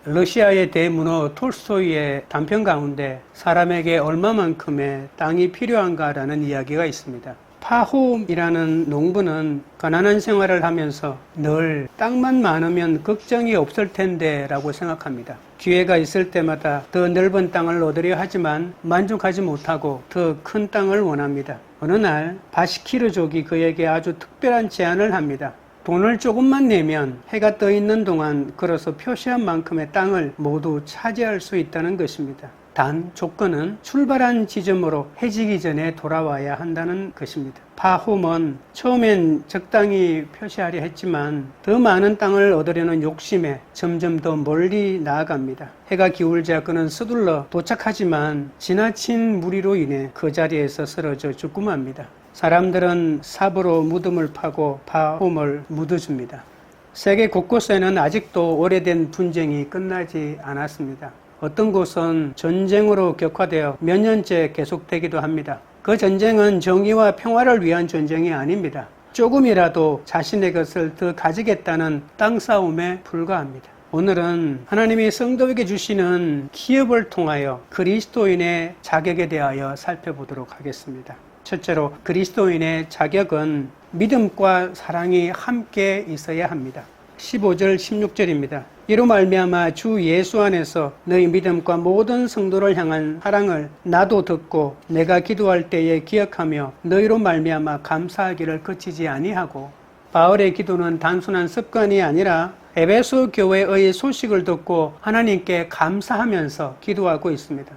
러시아의 대문호 톨스토이의 단편 가운데 사람에게 얼마만큼의 땅이 필요한가라는 이야기가 있습니다. 파홈이라는 농부는 가난한 생활을 하면서 늘 땅만 많으면 걱정이 없을 텐데 라고 생각합니다. 기회가 있을 때마다 더 넓은 땅을 얻으려 하지만 만족하지 못하고 더 큰 땅을 원합니다. 어느 날 바시키르족이 그에게 아주 특별한 제안을 합니다. 돈을 조금만 내면 해가 떠 있는 동안 걸어서 표시한 만큼의 땅을 모두 차지할 수 있다는 것입니다. 단 조건은 출발한 지점으로 해지기 전에 돌아와야 한다는 것입니다. 파홈은 처음엔 적당히 표시하려 했지만 더 많은 땅을 얻으려는 욕심에 점점 더 멀리 나아갑니다. 해가 기울자 그는 서둘러 도착하지만 지나친 무리로 인해 그 자리에서 쓰러져 죽고 맙니다. 사람들은 삽으로 무덤을 파고 파홈을 묻어줍니다. 세계 곳곳에는 아직도 오래된 분쟁이 끝나지 않았습니다. 어떤 곳은 전쟁으로 격화되어 몇 년째 계속되기도 합니다. 그 전쟁은 정의와 평화를 위한 전쟁이 아닙니다. 조금이라도 자신의 것을 더 가지겠다는 땅 싸움에 불과합니다. 오늘은 하나님이 성도에게 주시는 기업을 통하여 그리스도인의 자격에 대하여 살펴보도록 하겠습니다. 첫째로 그리스도인의 자격은 믿음과 사랑이 함께 있어야 합니다. 15절 16절입니다. 이로 말미암아 주 예수 안에서 너희 믿음과 모든 성도를 향한 사랑을 나도 듣고 내가 기도할 때에 기억하며 너희로 말미암아 감사하기를 그치지 아니하고. 바울의 기도는 단순한 습관이 아니라 에베소 교회의 소식을 듣고 하나님께 감사하면서 기도하고 있습니다.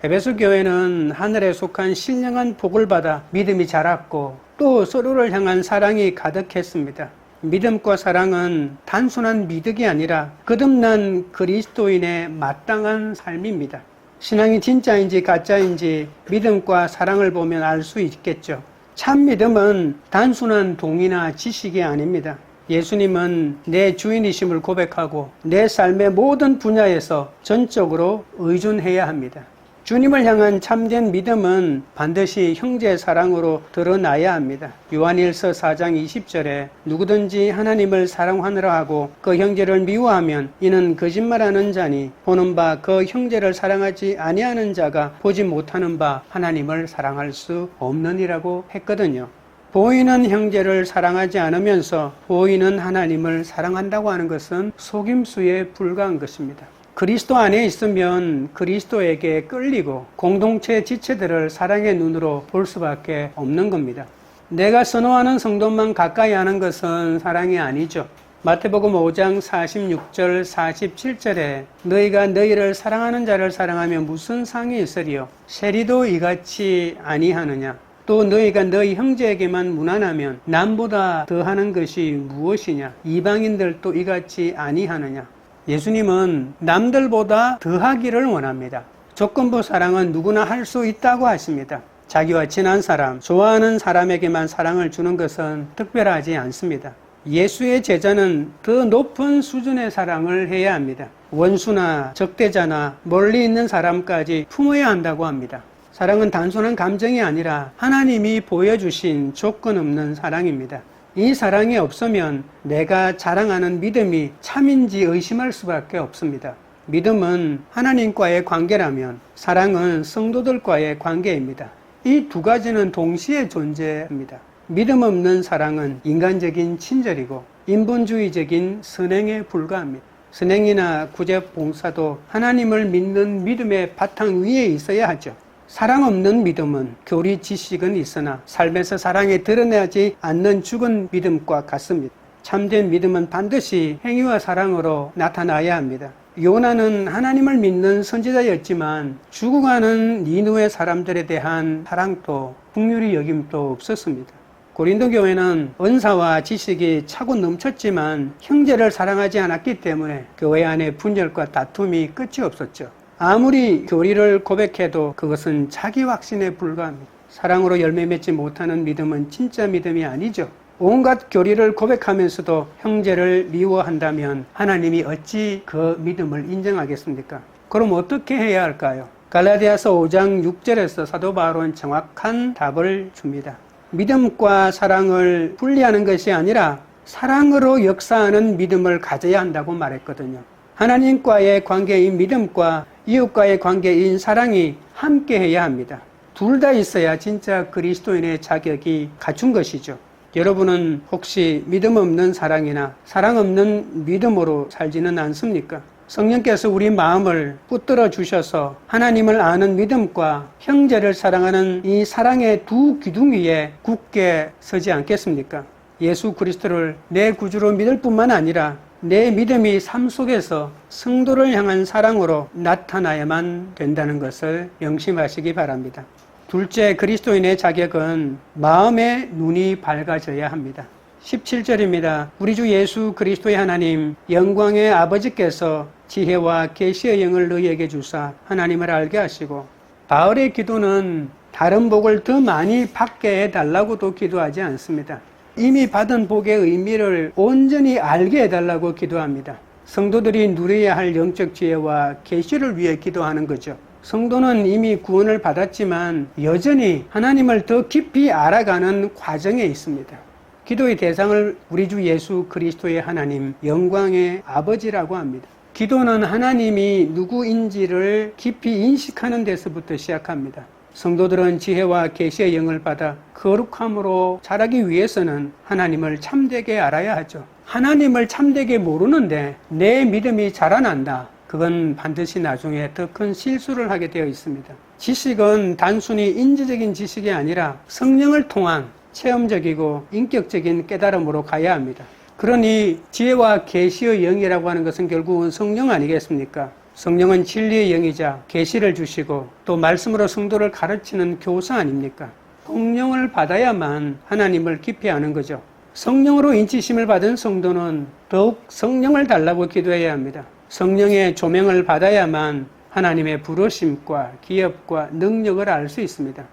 에베소 교회는 하늘에 속한 신령한 복을 받아 믿음이 자랐고 또 서로를 향한 사랑이 가득했습니다. 믿음과 사랑은 단순한 미덕이 아니라 거듭난 그리스도인의 마땅한 삶입니다. 신앙이 진짜인지 가짜인지 믿음과 사랑을 보면 알 수 있겠죠. 참 믿음은 단순한 동의나 지식이 아닙니다. 예수님은 내 주인이심을 고백하고 내 삶의 모든 분야에서 전적으로 의존해야 합니다. 주님을 향한 참된 믿음은 반드시 형제 사랑으로 드러나야 합니다. 요한일서 4장 20절에 누구든지 하나님을 사랑하느라 하고 그 형제를 미워하면 이는 거짓말하는 자니 보는 바 그 형제를 사랑하지 아니하는 자가 보지 못하는 바 하나님을 사랑할 수 없느니라고 했거든요. 보이는 형제를 사랑하지 않으면서 보이는 하나님을 사랑한다고 하는 것은 속임수에 불과한 것입니다. 그리스도 안에 있으면 그리스도에게 끌리고 공동체 지체들을 사랑의 눈으로 볼 수밖에 없는 겁니다. 내가 선호하는 성도만 가까이 하는 것은 사랑이 아니죠. 마태복음 5장 46절 47절에 너희가 너희를 사랑하는 자를 사랑하면 무슨 상이 있으리요? 세리도 이같이 아니하느냐? 또 너희가 너희 형제에게만 무난하면 남보다 더하는 것이 무엇이냐? 이방인들도 이같이 아니하느냐? 예수님은 남들보다 더하기를 원합니다. 조건부 사랑은 누구나 할 수 있다고 하십니다. 자기와 친한 사람, 좋아하는 사람에게만 사랑을 주는 것은 특별하지 않습니다. 예수의 제자는 더 높은 수준의 사랑을 해야 합니다. 원수나 적대자나 멀리 있는 사람까지 품어야 한다고 합니다. 사랑은 단순한 감정이 아니라 하나님이 보여주신 조건 없는 사랑입니다. 이 사랑이 없으면 내가 자랑하는 믿음이 참인지 의심할 수밖에 없습니다. 믿음은 하나님과의 관계라면 사랑은 성도들과의 관계입니다. 이 두 가지는 동시에 존재합니다. 믿음 없는 사랑은 인간적인 친절이고 인본주의적인 선행에 불과합니다. 선행이나 구제봉사도 하나님을 믿는 믿음의 바탕 위에 있어야 하죠. 사랑 없는 믿음은 교리 지식은 있으나 삶에서 사랑이 드러나지 않는 죽은 믿음과 같습니다. 참된 믿음은 반드시 행위와 사랑으로 나타나야 합니다. 요나는 하나님을 믿는 선지자였지만 죽어가는 니느웨 사람들에 대한 사랑도 긍휼히 여김도 없었습니다. 고린도 교회는 은사와 지식이 차고 넘쳤지만 형제를 사랑하지 않았기 때문에 교회 안에 분열과 다툼이 끝이 없었죠. 아무리 교리를 고백해도 그것은 자기 확신에 불과합니다. 사랑으로 열매 맺지 못하는 믿음은 진짜 믿음이 아니죠. 온갖 교리를 고백하면서도 형제를 미워한다면 하나님이 어찌 그 믿음을 인정하겠습니까? 그럼 어떻게 해야 할까요? 갈라디아서 5장 6절에서 사도 바울은 정확한 답을 줍니다. 믿음과 사랑을 분리하는 것이 아니라 사랑으로 역사하는 믿음을 가져야 한다고 말했거든요. 하나님과의 관계인 믿음과 이웃과의 관계인 사랑이 함께해야 합니다. 둘 다 있어야 진짜 그리스도인의 자격이 갖춘 것이죠. 여러분은 혹시 믿음 없는 사랑이나 사랑 없는 믿음으로 살지는 않습니까? 성령께서 우리 마음을 붙들어 주셔서 하나님을 아는 믿음과 형제를 사랑하는 이 사랑의 두 기둥 위에 굳게 서지 않겠습니까? 예수 그리스도를 내 구주로 믿을 뿐만 아니라 내 믿음이 삶 속에서 성도를 향한 사랑으로 나타나야만 된다는 것을 명심하시기 바랍니다. 둘째, 그리스도인의 자격은 마음의 눈이 밝아져야 합니다. 17절입니다. 우리 주 예수 그리스도의 하나님 영광의 아버지께서 지혜와 계시의 영을 너희에게 주사 하나님을 알게 하시고, 바울의 기도는 다른 복을 더 많이 받게 해달라고도 기도하지 않습니다. 이미 받은 복의 의미를 온전히 알게 해달라고 기도합니다. 성도들이 누려야 할 영적 지혜와 계시를 위해 기도하는 거죠. 성도는 이미 구원을 받았지만 여전히 하나님을 더 깊이 알아가는 과정에 있습니다. 기도의 대상을 우리 주 예수 그리스도의 하나님 영광의 아버지라고 합니다. 기도는 하나님이 누구인지를 깊이 인식하는 데서부터 시작합니다. 성도들은 지혜와 계시의 영을 받아 거룩함으로 자라기 위해서는 하나님을 참되게 알아야 하죠. 하나님을 참되게 모르는데 내 믿음이 자라난다. 그건 반드시 나중에 더 큰 실수를 하게 되어 있습니다. 지식은 단순히 인지적인 지식이 아니라 성령을 통한 체험적이고 인격적인 깨달음으로 가야 합니다. 그러니 지혜와 계시의 영이라고 하는 것은 결국은 성령 아니겠습니까? 성령은 진리의 영이자 계시를 주시고 또 말씀으로 성도를 가르치는 교사 아닙니까? 성령을 받아야만 하나님을 깊이 아는 거죠. 성령으로 인치심을 받은 성도는 더욱 성령을 달라고 기도해야 합니다. 성령의 조명을 받아야만 하나님의 부르심과 기업과 능력을 알 수 있습니다.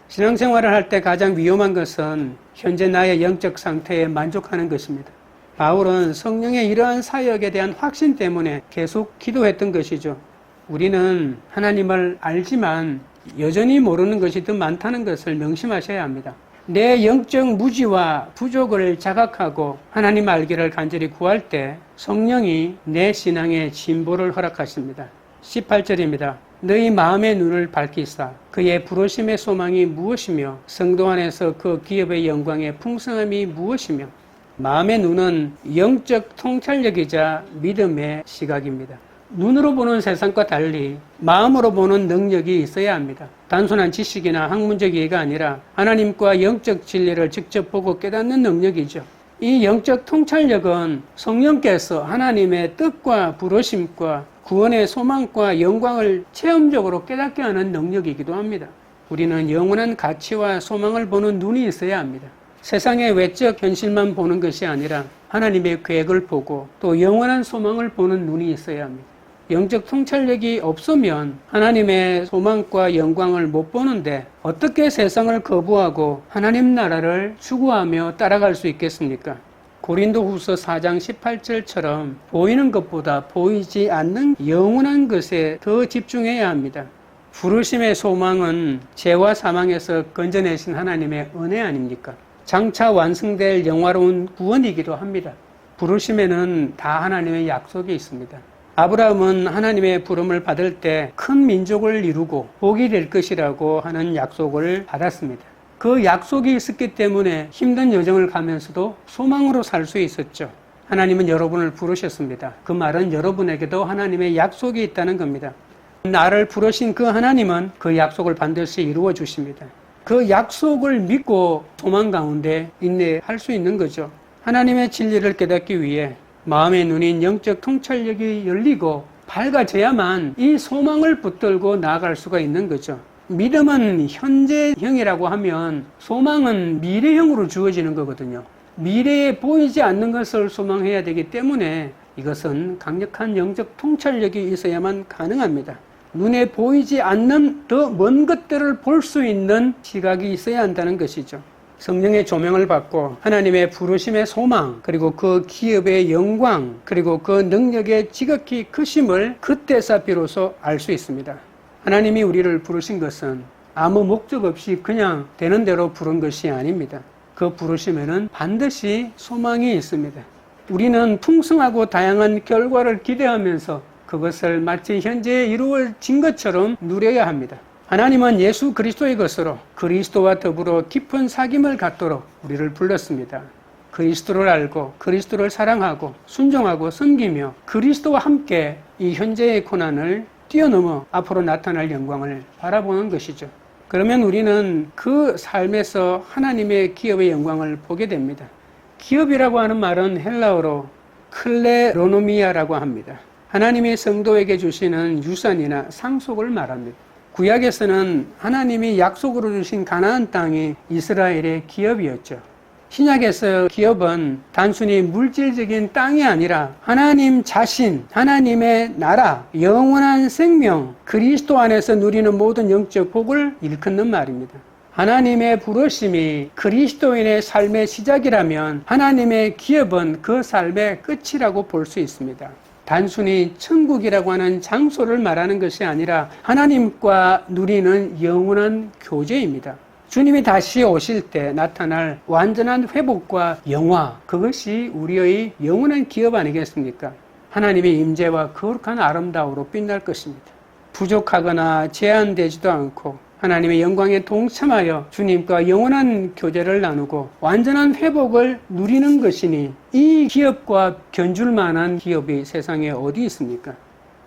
신앙생활을 할 때 가장 위험한 것은 현재 나의 영적 상태에 만족하는 것입니다. 바울은 성령의 이러한 사역에 대한 확신 때문에 계속 기도했던 것이죠. 우리는 하나님을 알지만 여전히 모르는 것이 더 많다는 것을 명심하셔야 합니다. 내 영적 무지와 부족을 자각하고 하나님 알기를 간절히 구할 때 성령이 내 신앙의 진보를 허락하십니다. 18절입니다. 너희 마음의 눈을 밝히사 그의 부르심의 소망이 무엇이며 성도 안에서 그 기업의 영광의 풍성함이 무엇이며. 마음의 눈은 영적 통찰력이자 믿음의 시각입니다. 눈으로 보는 세상과 달리 마음으로 보는 능력이 있어야 합니다. 단순한 지식이나 학문적 이해가 아니라 하나님과 영적 진리를 직접 보고 깨닫는 능력이죠. 이 영적 통찰력은 성령께서 하나님의 뜻과 부르심과 구원의 소망과 영광을 체험적으로 깨닫게 하는 능력이기도 합니다. 우리는 영원한 가치와 소망을 보는 눈이 있어야 합니다. 세상의 외적 현실만 보는 것이 아니라 하나님의 계획을 보고 또 영원한 소망을 보는 눈이 있어야 합니다. 영적 통찰력이 없으면 하나님의 소망과 영광을 못 보는데 어떻게 세상을 거부하고 하나님 나라를 추구하며 따라갈 수 있겠습니까? 고린도후서 4장 18절처럼 보이는 것보다 보이지 않는 영원한 것에 더 집중해야 합니다. 부르심의 소망은 죄와 사망에서 건져내신 하나님의 은혜 아닙니까? 장차 완성될 영화로운 구원이기도 합니다. 부르심에는 다 하나님의 약속이 있습니다. 아브라함은 하나님의 부름을 받을 때 큰 민족을 이루고 복이 될 것이라고 하는 약속을 받았습니다. 그 약속이 있었기 때문에 힘든 여정을 가면서도 소망으로 살 수 있었죠. 하나님은 여러분을 부르셨습니다. 그 말은 여러분에게도 하나님의 약속이 있다는 겁니다. 나를 부르신 그 하나님은 그 약속을 반드시 이루어 주십니다. 그 약속을 믿고 소망 가운데 인내할 수 있는 거죠. 하나님의 진리를 깨닫기 위해 마음의 눈인 영적 통찰력이 열리고 밝아져야만 이 소망을 붙들고 나아갈 수가 있는 거죠. 믿음은 현재형이라고 하면 소망은 미래형으로 주어지는 거거든요. 미래에 보이지 않는 것을 소망해야 되기 때문에 이것은 강력한 영적 통찰력이 있어야만 가능합니다. 눈에 보이지 않는 더 먼 것들을 볼 수 있는 시각이 있어야 한다는 것이죠. 성령의 조명을 받고 하나님의 부르심의 소망, 그리고 그 기업의 영광, 그리고 그 능력의 지극히 크심을 그때서 비로소 알 수 있습니다. 하나님이 우리를 부르신 것은 아무 목적 없이 그냥 되는 대로 부른 것이 아닙니다. 그 부르심에는 반드시 소망이 있습니다. 우리는 풍성하고 다양한 결과를 기대하면서 그것을 마치 현재 이루어진 것처럼 누려야 합니다. 하나님은 예수 그리스도의 것으로 그리스도와 더불어 깊은 사귐을 갖도록 우리를 불렀습니다. 그리스도를 알고 그리스도를 사랑하고 순종하고 섬기며 그리스도와 함께 이 현재의 고난을 뛰어넘어 앞으로 나타날 영광을 바라보는 것이죠. 그러면 우리는 그 삶에서 하나님의 기업의 영광을 보게 됩니다. 기업이라고 하는 말은 헬라어로 클레로노미아라고 합니다. 하나님이 성도에게 주시는 유산이나 상속을 말합니다. 구약에서는 하나님이 약속으로 주신 가나안 땅이 이스라엘의 기업이었죠. 신약에서 기업은 단순히 물질적인 땅이 아니라 하나님 자신, 하나님의 나라, 영원한 생명, 그리스도 안에서 누리는 모든 영적 복을 일컫는 말입니다. 하나님의 부르심이 그리스도인의 삶의 시작이라면 하나님의 기업은 그 삶의 끝이라고 볼 수 있습니다. 단순히 천국이라고 하는 장소를 말하는 것이 아니라 하나님과 누리는 영원한 교제입니다. 주님이 다시 오실 때 나타날 완전한 회복과 영화, 그것이 우리의 영원한 기업 아니겠습니까? 하나님의 임재와 거룩한 아름다움으로 빛날 것입니다. 부족하거나 제한되지도 않고 하나님의 영광에 동참하여 주님과 영원한 교제를 나누고 완전한 회복을 누리는 것이니 이 기업과 견줄 만한 기업이 세상에 어디 있습니까?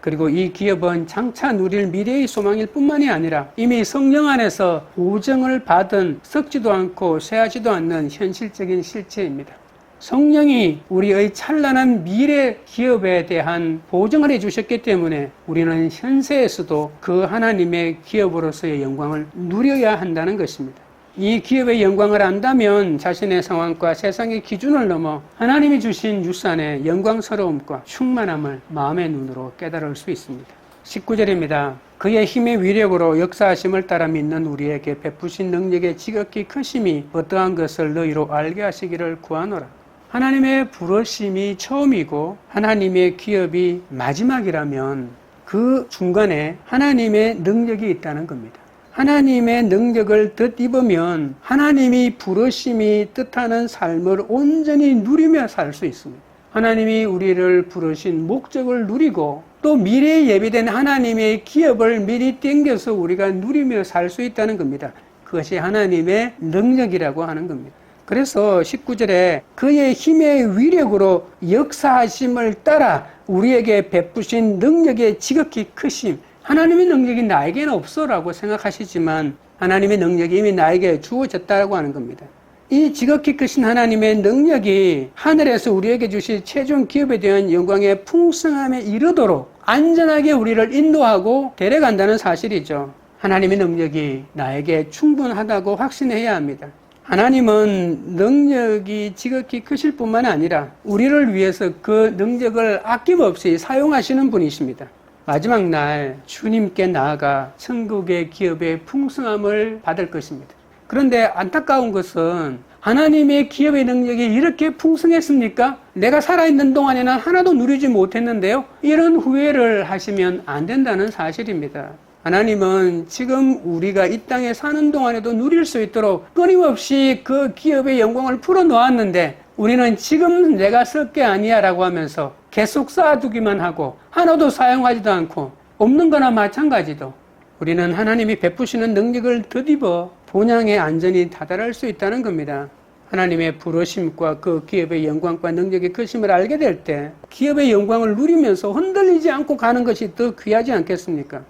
그리고 이 기업은 장차 누릴 미래의 소망일 뿐만이 아니라 이미 성령 안에서 보증을 받은 썩지도 않고 쇠하지도 않는 현실적인 실체입니다. 성령이 우리의 찬란한 미래 기업에 대한 보증을 해주셨기 때문에 우리는 현세에서도 그 하나님의 기업으로서의 영광을 누려야 한다는 것입니다. 이 기업의 영광을 안다면 자신의 상황과 세상의 기준을 넘어 하나님이 주신 유산의 영광스러움과 충만함을 마음의 눈으로 깨달을 수 있습니다. 19절입니다. 그의 힘의 위력으로 역사하심을 따라 믿는 우리에게 베푸신 능력의 지극히 크심이 어떠한 것을 너희로 알게 하시기를 구하노라. 하나님의 부르심이 처음이고 하나님의 기업이 마지막이라면 그 중간에 하나님의 능력이 있다는 겁니다. 하나님의 능력을 덧입으면 하나님이 부르심이 뜻하는 삶을 온전히 누리며 살 수 있습니다. 하나님이 우리를 부르신 목적을 누리고 또 미래에 예비된 하나님의 기업을 미리 땡겨서 우리가 누리며 살 수 있다는 겁니다. 그것이 하나님의 능력이라고 하는 겁니다. 그래서 19절에 그의 힘의 위력으로 역사하심을 따라 우리에게 베푸신 능력의 지극히 크심, 하나님의 능력이 나에게는 없어라고 생각하시지만 하나님의 능력이 이미 나에게 주어졌다고 하는 겁니다. 이 지극히 크신 하나님의 능력이 하늘에서 우리에게 주실 최종 기업에 대한 영광의 풍성함에 이르도록 안전하게 우리를 인도하고 데려간다는 사실이죠. 하나님의 능력이 나에게 충분하다고 확신해야 합니다. 하나님은 능력이 지극히 크실 뿐만 아니라 우리를 위해서 그 능력을 아낌없이 사용하시는 분이십니다. 마지막 날 주님께 나아가 천국의 기업의 풍성함을 받을 것입니다. 그런데 안타까운 것은 하나님의 기업의 능력이 이렇게 풍성했습니까? 내가 살아있는 동안에는 하나도 누리지 못했는데요. 이런 후회를 하시면 안 된다는 사실입니다. 하나님은 지금 우리가 이 땅에 사는 동안에도 누릴 수 있도록 끊임없이 그 기업의 영광을 풀어놓았는데 우리는 지금 내가 쓸 게 아니야 라고 하면서 계속 쌓아두기만 하고 하나도 사용하지도 않고 없는 거나 마찬가지도 우리는 하나님이 베푸시는 능력을 덧입어 본향에 안전히 다다를 수 있다는 겁니다. 하나님의 부르심과 그 기업의 영광과 능력의 크심을 알게 될 때 기업의 영광을 누리면서 흔들리지 않고 가는 것이 더 귀하지 않겠습니까?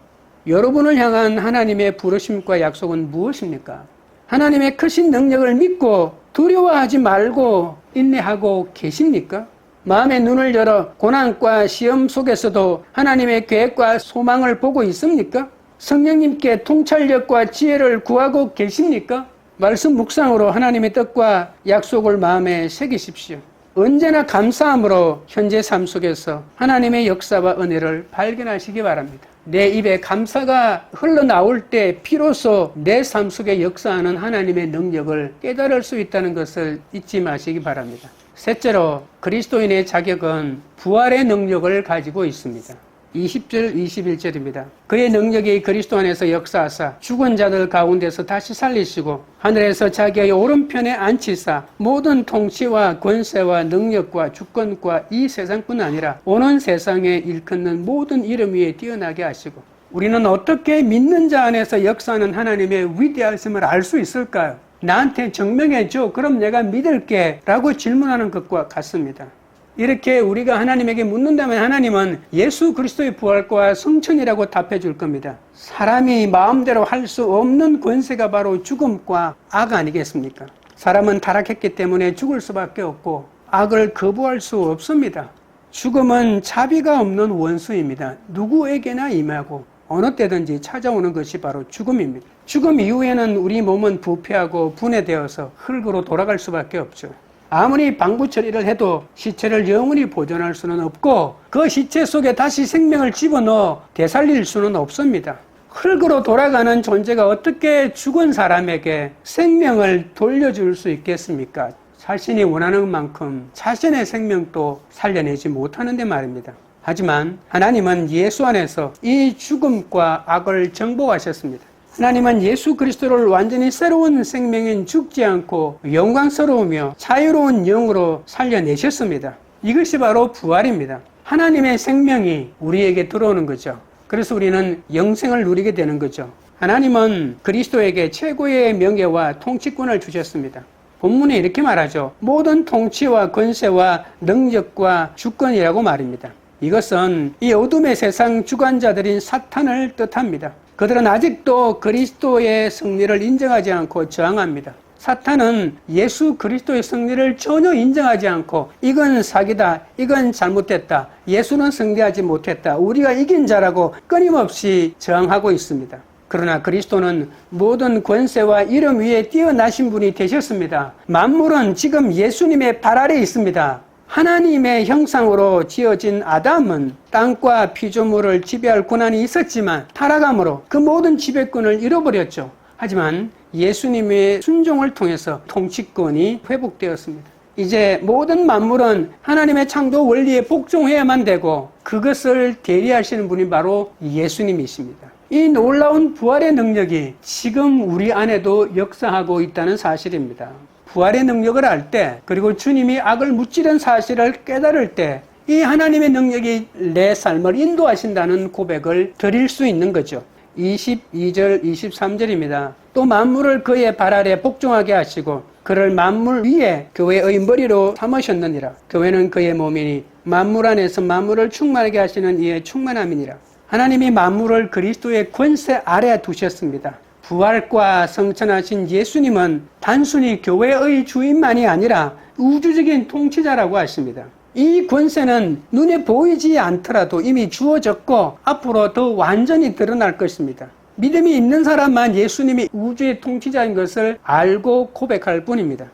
여러분을 향한 하나님의 부르심과 약속은 무엇입니까? 하나님의 크신 능력을 믿고 두려워하지 말고 인내하고 계십니까? 마음의 눈을 열어 고난과 시험 속에서도 하나님의 계획과 소망을 보고 있습니까? 성령님께 통찰력과 지혜를 구하고 계십니까? 말씀 묵상으로 하나님의 뜻과 약속을 마음에 새기십시오. 언제나 감사함으로 현재 삶 속에서 하나님의 역사와 은혜를 발견하시기 바랍니다. 내 입에 감사가 흘러나올 때 비로소 내 삶 속에 역사하는 하나님의 능력을 깨달을 수 있다는 것을 잊지 마시기 바랍니다. 셋째로 그리스도인의 자격은 부활의 능력을 가지고 있습니다. 20절 21절입니다. 그의 능력이 그리스도 안에서 역사하사 죽은 자들 가운데서 다시 살리시고 하늘에서 자기의 오른편에 앉히사 모든 통치와 권세와 능력과 주권과 이 세상뿐 아니라 오는 세상에 일컫는 모든 이름 위에 뛰어나게 하시고. 우리는 어떻게 믿는 자 안에서 역사하는 하나님의 위대하심을 알 수 있을까요? 나한테 증명해줘. 그럼 내가 믿을게. 라고 질문하는 것과 같습니다. 이렇게 우리가 하나님에게 묻는다면 하나님은 예수 그리스도의 부활과 성천이라고 답해 줄 겁니다. 사람이 마음대로 할 수 없는 권세가 바로 죽음과 악 아니겠습니까? 사람은 타락했기 때문에 죽을 수밖에 없고 악을 거부할 수 없습니다. 죽음은 자비가 없는 원수입니다. 누구에게나 임하고 어느 때든지 찾아오는 것이 바로 죽음입니다. 죽음 이후에는 우리 몸은 부패하고 분해되어서 흙으로 돌아갈 수밖에 없죠. 아무리 방부 처리를 해도 시체를 영원히 보존할 수는 없고 그 시체 속에 다시 생명을 집어넣어 되살릴 수는 없습니다. 흙으로 돌아가는 존재가 어떻게 죽은 사람에게 생명을 돌려줄 수 있겠습니까? 자신이 원하는 만큼 자신의 생명도 살려내지 못하는데 말입니다. 하지만 하나님은 예수 안에서 이 죽음과 악을 정복하셨습니다. 하나님은 예수 그리스도를 완전히 새로운 생명인 죽지 않고 영광스러우며 자유로운 영으로 살려내셨습니다. 이것이 바로 부활입니다. 하나님의 생명이 우리에게 들어오는 거죠. 그래서 우리는 영생을 누리게 되는 거죠. 하나님은 그리스도에게 최고의 명예와 통치권을 주셨습니다. 본문에 이렇게 말하죠. 모든 통치와 권세와 능력과 주권이라고 말입니다. 이것은 이 어둠의 세상 주관자들인 사탄을 뜻합니다. 그들은 아직도 그리스도의 승리를 인정하지 않고 저항합니다. 사탄은 예수 그리스도의 승리를 전혀 인정하지 않고 이건 사기다, 이건 잘못됐다, 예수는 승리하지 못했다, 우리가 이긴 자라고 끊임없이 저항하고 있습니다. 그러나 그리스도는 모든 권세와 이름 위에 뛰어나신 분이 되셨습니다. 만물은 지금 예수님의 발 아래에 있습니다. 하나님의 형상으로 지어진 아담은 땅과 피조물을 지배할 권한이 있었지만 타락함으로 그 모든 지배권을 잃어버렸죠. 하지만 예수님의 순종을 통해서 통치권이 회복되었습니다. 이제 모든 만물은 하나님의 창조 원리에 복종해야만 되고 그것을 대리하시는 분이 바로 예수님이십니다. 이 놀라운 부활의 능력이 지금 우리 안에도 역사하고 있다는 사실입니다. 부활의 능력을 알 때, 그리고 주님이 악을 무찌른 사실을 깨달을 때, 이 하나님의 능력이 내 삶을 인도하신다는 고백을 드릴 수 있는 거죠. 22절, 23절입니다. 또 만물을 그의 발 아래 복종하게 하시고 그를 만물 위에 교회의 머리로 삼으셨느니라. 교회는 그의 몸이니 만물 안에서 만물을 충만하게 하시는 이의 충만함이니라. 하나님이 만물을 그리스도의 권세 아래 두셨습니다. 부활과 성천하신 예수님은 단순히 교회의 주인만이 아니라 우주적인 통치자라고 하십니다. 이 권세는 눈에 보이지 않더라도 이미 주어졌고 앞으로 더 완전히 드러날 것입니다. 믿음이 있는 사람만 예수님이 우주의 통치자인 것을 알고 고백할 뿐입니다.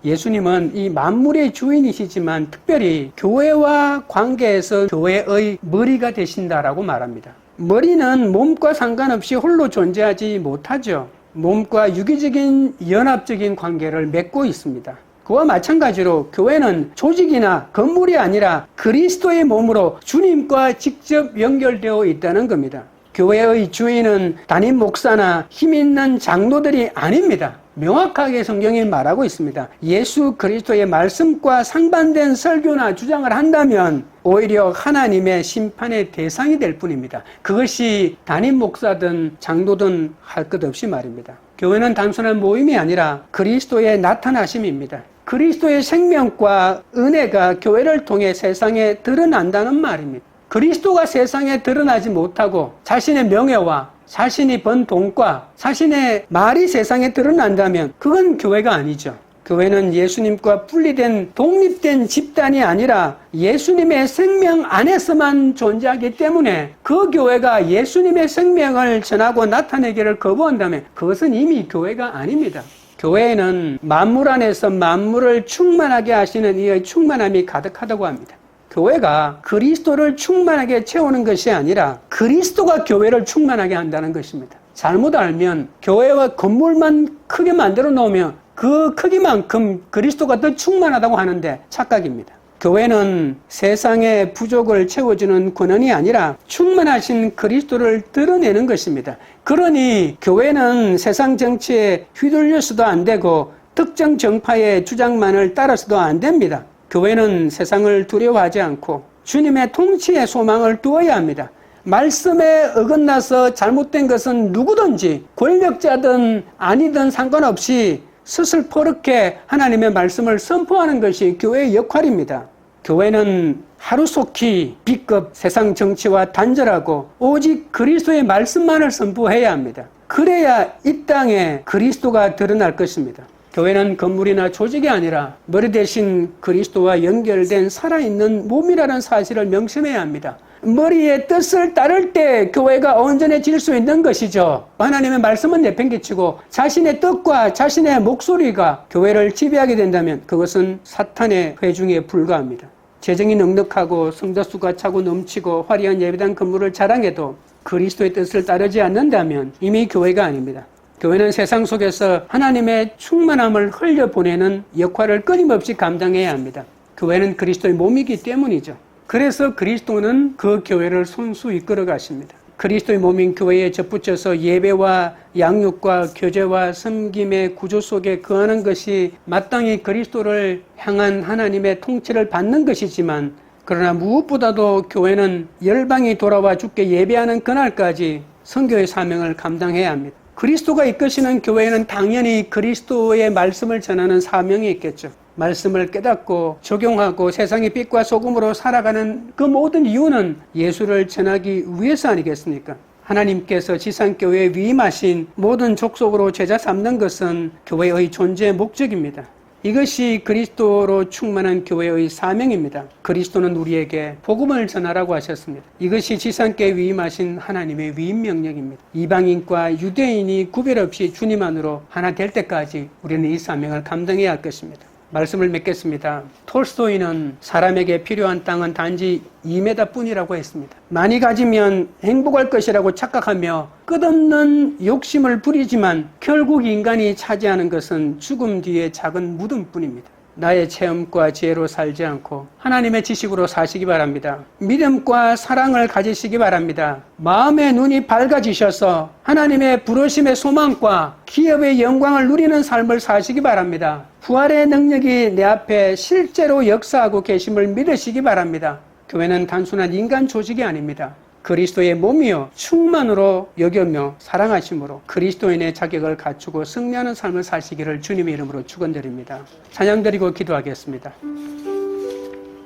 예수님은 이 만물의 주인이시지만 특별히 교회와 관계에서 교회의 머리가 되신다라고 말합니다. 머리는 몸과 상관없이 홀로 존재하지 못하죠. 몸과 유기적인 연합적인 관계를 맺고 있습니다. 그와 마찬가지로 교회는 조직이나 건물이 아니라 그리스도의 몸으로 주님과 직접 연결되어 있다는 겁니다. 교회의 주인은 담임 목사나 힘 있는 장로들이 아닙니다. 명확하게 성경이 말하고 있습니다. 예수 그리스도의 말씀과 상반된 설교나 주장을 한다면 오히려 하나님의 심판의 대상이 될 뿐입니다. 그것이 담임 목사든 장로든 할 것 없이 말입니다. 교회는 단순한 모임이 아니라 그리스도의 나타나심입니다. 그리스도의 생명과 은혜가 교회를 통해 세상에 드러난다는 말입니다. 그리스도가 세상에 드러나지 못하고 자신의 명예와 자신이 번 돈과 자신의 말이 세상에 드러난다면 그건 교회가 아니죠. 교회는 예수님과 분리된 독립된 집단이 아니라 예수님의 생명 안에서만 존재하기 때문에 그 교회가 예수님의 생명을 전하고 나타내기를 거부한다면 그것은 이미 교회가 아닙니다. 교회에는 만물 안에서 만물을 충만하게 하시는 이의 충만함이 가득하다고 합니다. 교회가 그리스도를 충만하게 채우는 것이 아니라 그리스도가 교회를 충만하게 한다는 것입니다. 잘못 알면 교회와 건물만 크게 만들어 놓으면 그 크기만큼 그리스도가 더 충만하다고 하는데 착각입니다. 교회는 세상의 부족을 채워주는 권원이 아니라 충만하신 그리스도를 드러내는 것입니다. 그러니 교회는 세상 정치에 휘둘려서도 안 되고 특정 정파의 주장만을 따라서도 안 됩니다. 교회는 세상을 두려워하지 않고 주님의 통치에 소망을 두어야 합니다. 말씀에 어긋나서 잘못된 것은 누구든지 권력자든 아니든 상관없이 스슬퍼렇게 하나님의 말씀을 선포하는 것이 교회의 역할입니다. 교회는 하루속히 B급 세상 정치와 단절하고 오직 그리스도의 말씀만을 선포해야 합니다. 그래야 이 땅에 그리스도가 드러날 것입니다. 교회는 건물이나 조직이 아니라 머리 대신 그리스도와 연결된 살아있는 몸이라는 사실을 명심해야 합니다. 머리의 뜻을 따를 때 교회가 온전해질 수 있는 것이죠. 하나님의 말씀은 내팽개치고 자신의 뜻과 자신의 목소리가 교회를 지배하게 된다면 그것은 사탄의 회중에 불과합니다. 재정이 넉넉하고 성자수가 차고 넘치고 화려한 예배당 건물을 자랑해도 그리스도의 뜻을 따르지 않는다면 이미 교회가 아닙니다. 교회는 세상 속에서 하나님의 충만함을 흘려보내는 역할을 끊임없이 감당해야 합니다. 교회는 그리스도의 몸이기 때문이죠. 그래서 그리스도는 그 교회를 손수 이끌어 가십니다. 그리스도의 몸인 교회에 접붙여서 예배와 양육과 교제와 섬김의 구조 속에 거하는 것이 마땅히 그리스도를 향한 하나님의 통치를 받는 것이지만, 그러나 무엇보다도 교회는 열방이 돌아와 주께 예배하는 그날까지 선교의 사명을 감당해야 합니다. 그리스도가 이끄시는 교회에는 당연히 그리스도의 말씀을 전하는 사명이 있겠죠. 말씀을 깨닫고 적용하고 세상의 빛과 소금으로 살아가는 그 모든 이유는 예수를 전하기 위해서 아니겠습니까? 하나님께서 지상교회에 위임하신 모든 족속으로 제자 삼는 것은 교회의 존재의 목적입니다. 이것이 그리스도로 충만한 교회의 사명입니다. 그리스도는 우리에게 복음을 전하라고 하셨습니다. 이것이 지상교회에 위임하신 하나님의 위임 명령입니다. 이방인과 유대인이 구별 없이 주님 안으로 하나 될 때까지 우리는 이 사명을 감당해야 할 것입니다. 말씀을 맺겠습니다. 톨스토이는 사람에게 필요한 땅은 단지 2m 뿐이라고 했습니다. 많이 가지면 행복할 것이라고 착각하며 끝없는 욕심을 부리지만 결국 인간이 차지하는 것은 죽음 뒤에 작은 무덤뿐입니다. 나의 체험과 지혜로 살지 않고 하나님의 지식으로 사시기 바랍니다. 믿음과 사랑을 가지시기 바랍니다. 마음의 눈이 밝아지셔서 하나님의 부르심의 소망과 기업의 영광을 누리는 삶을 사시기 바랍니다. 부활의 능력이 내 앞에 실제로 역사하고 계심을 믿으시기 바랍니다. 교회는 단순한 인간 조직이 아닙니다. 그리스도의 몸이요 충만으로 여겨며 사랑하심으로 그리스도인의 자격을 갖추고 승리하는 삶을 사시기를 주님의 이름으로 축원드립니다. 찬양드리고 기도하겠습니다.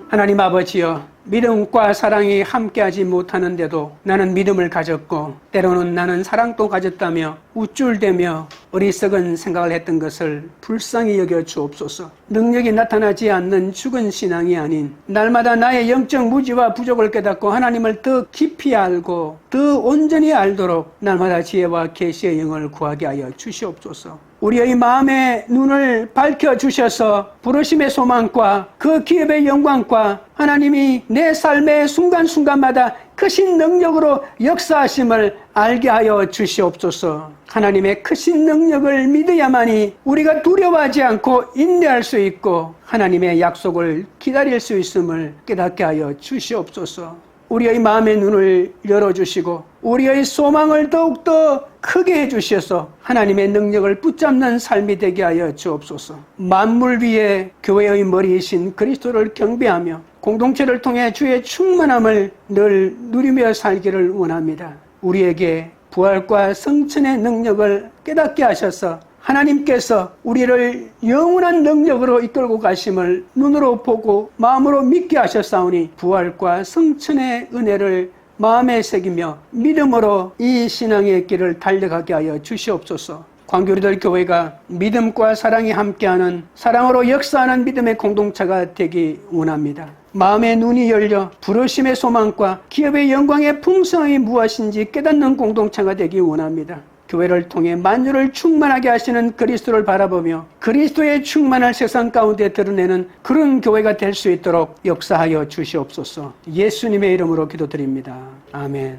하나님 아버지여, 믿음과 사랑이 함께하지 못하는데도 나는 믿음을 가졌고 때로는 나는 사랑도 가졌다며 우쭐대며 어리석은 생각을 했던 것을 불쌍히 여겨 주옵소서. 능력이 나타나지 않는 죽은 신앙이 아닌 날마다 나의 영적 무지와 부족을 깨닫고 하나님을 더 깊이 알고 더 온전히 알도록 날마다 지혜와 계시의 영을 구하게 하여 주시옵소서. 우리의 마음의 눈을 밝혀주셔서 부르심의 소망과 그 기업의 영광과 하나님이 내 삶의 순간순간마다 크신 능력으로 역사하심을 알게 하여 주시옵소서. 하나님의 크신 능력을 믿어야만이 우리가 두려워하지 않고 인내할 수 있고 하나님의 약속을 기다릴 수 있음을 깨닫게 하여 주시옵소서. 우리의 마음의 눈을 열어주시고 우리의 소망을 더욱더 크게 해주셔서 하나님의 능력을 붙잡는 삶이 되게 하여 주옵소서. 만물 위에 교회의 머리이신 그리스도를 경배하며 공동체를 통해 주의 충만함을 늘 누리며 살기를 원합니다. 우리에게 부활과 성천의 능력을 깨닫게 하셔서 하나님께서 우리를 영원한 능력으로 이끌고 가심을 눈으로 보고 마음으로 믿게 하셨사오니 부활과 성천의 은혜를 마음에 새기며 믿음으로 이 신앙의 길을 달려가게 하여 주시옵소서. 광교리들 교회가 믿음과 사랑이 함께하는 사랑으로 역사하는 믿음의 공동체가 되기 원합니다. 마음의 눈이 열려 부르심의 소망과 기업의 영광의 풍성이 무엇인지 깨닫는 공동체가 되기 원합니다. 교회를 통해 만유를 충만하게 하시는 그리스도를 바라보며 그리스도의 충만을 세상 가운데 드러내는 그런 교회가 될 수 있도록 역사하여 주시옵소서. 예수님의 이름으로 기도드립니다. 아멘.